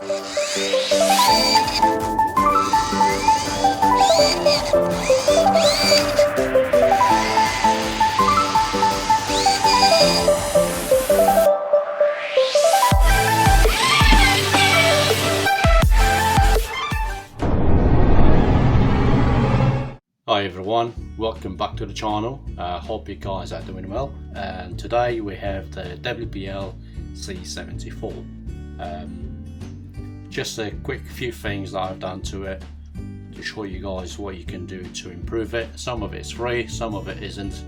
Hi everyone, welcome back to the channel. Hope you guys are doing well, and today we have the WPL C74. Just a quick few things that I've done to it to show you guys what you can do to improve it. Some of it's free, some of it isn't.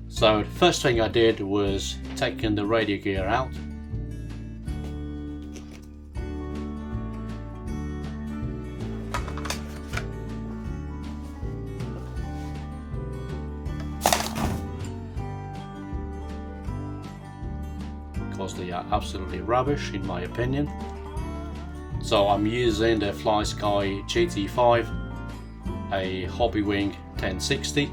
So the first thing I did was taking the radio gear out. Because they are absolutely rubbish in my opinion. So I'm using the FlySky GT5, a HobbyWing 1060.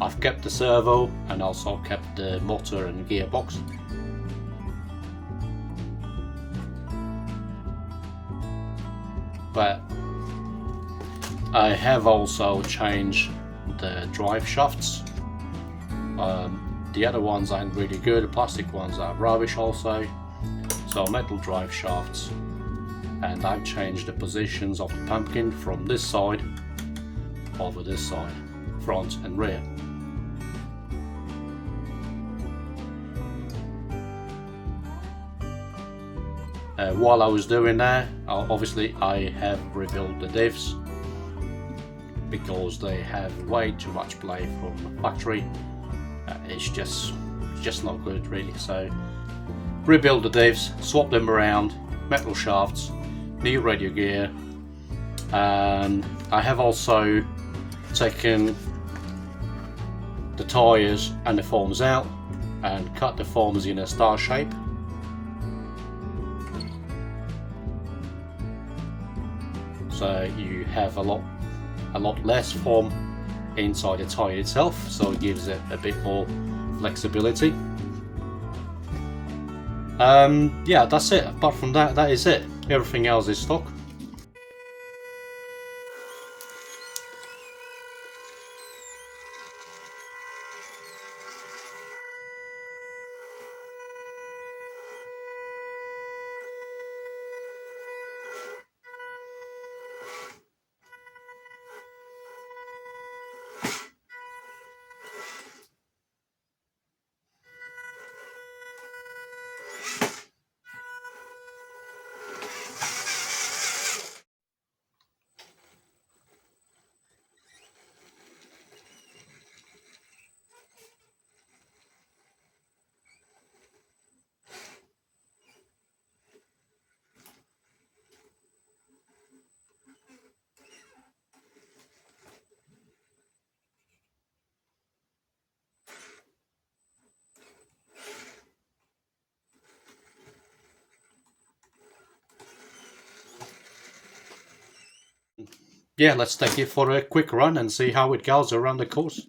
I've kept the servo and also kept the motor and gearbox. But I have also changed the drive shafts. The other ones aren't really good, the plastic ones are rubbish also. So metal drive shafts, and I've changed the positions of the pumpkin from this side over this side, front and rear. While I was doing that, obviously I have rebuilt the divs because they have way too much play from the factory. It's just not good really. So rebuild the divs, swap them around, metal shafts, new radio gear, and I have also taken the tyres and the forms out and cut the forms in a star shape. So you have a lot less form inside the tyre itself, so it gives it a bit more flexibility. Yeah, that's it. Apart from that, that is it. Everything else is stock. Yeah, let's take it for a quick run and see how it goes around the course.